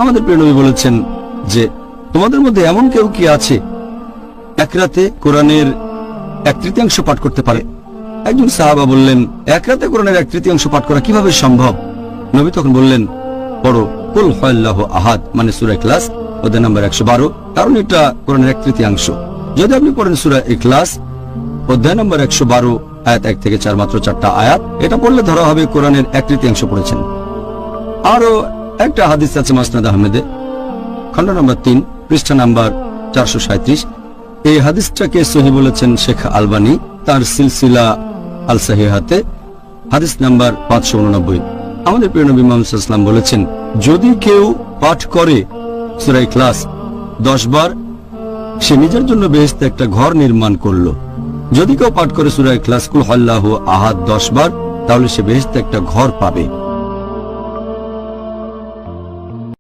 আমাদের প্রিয় নবী বলেছেন যে তোমাদের মধ্যে এমন কেউ কি আছে এক রাতে কোরআনের 1/3 পাঠ করতে পারে? একজন সাহাবা বললেন, এক রাতে কোরআনের 1/3 পাঠ করা কিভাবে সম্ভব? নবী তখন বললেন, পড়ো কুল হুয়াল্লাহু আহাদ, মানে সূরা ইখলাস অধ্যায় নম্বর 112, কারণ এটা কোরআনের 1/3। যদি আপনি পড়েন সূরা ইখলাস অধ্যায় নম্বর 112 আয়াত 1 থেকে 4, মাত্র 4টা আয়াত, এটা পড়লে ধরা হবে কোরআনের 1/3 পড়েছেন। আরো একটা হাদিস আছে মুসনাদ আহমেদে, খণ্ড নম্বর 3, পৃষ্ঠা নাম্বার 437। এই হাদিসটাকে সহিহ বলেছেন শেখ আলবানী তার সিলসিলা আল সাহিহাতে, হাদিস নাম্বার 589। আমাদের প্রিয় নবী মুহাম্মদ সাল্লাল্লাহু আলাইহি ওয়াসাল্লাম বলেছেন, যদি কেউ পাঠ করে সূরা ইখলাস 10 বার, সে নিজের জন্য বেহেশতে একটা ঘর নির্মাণ করলো। যদি কেউ পাঠ করে সূরা ইখলাস কুল হুয়াল্লাহু আহাদ 10 বার, তাহলে সে বেহেশতে একটা ঘর পাবে।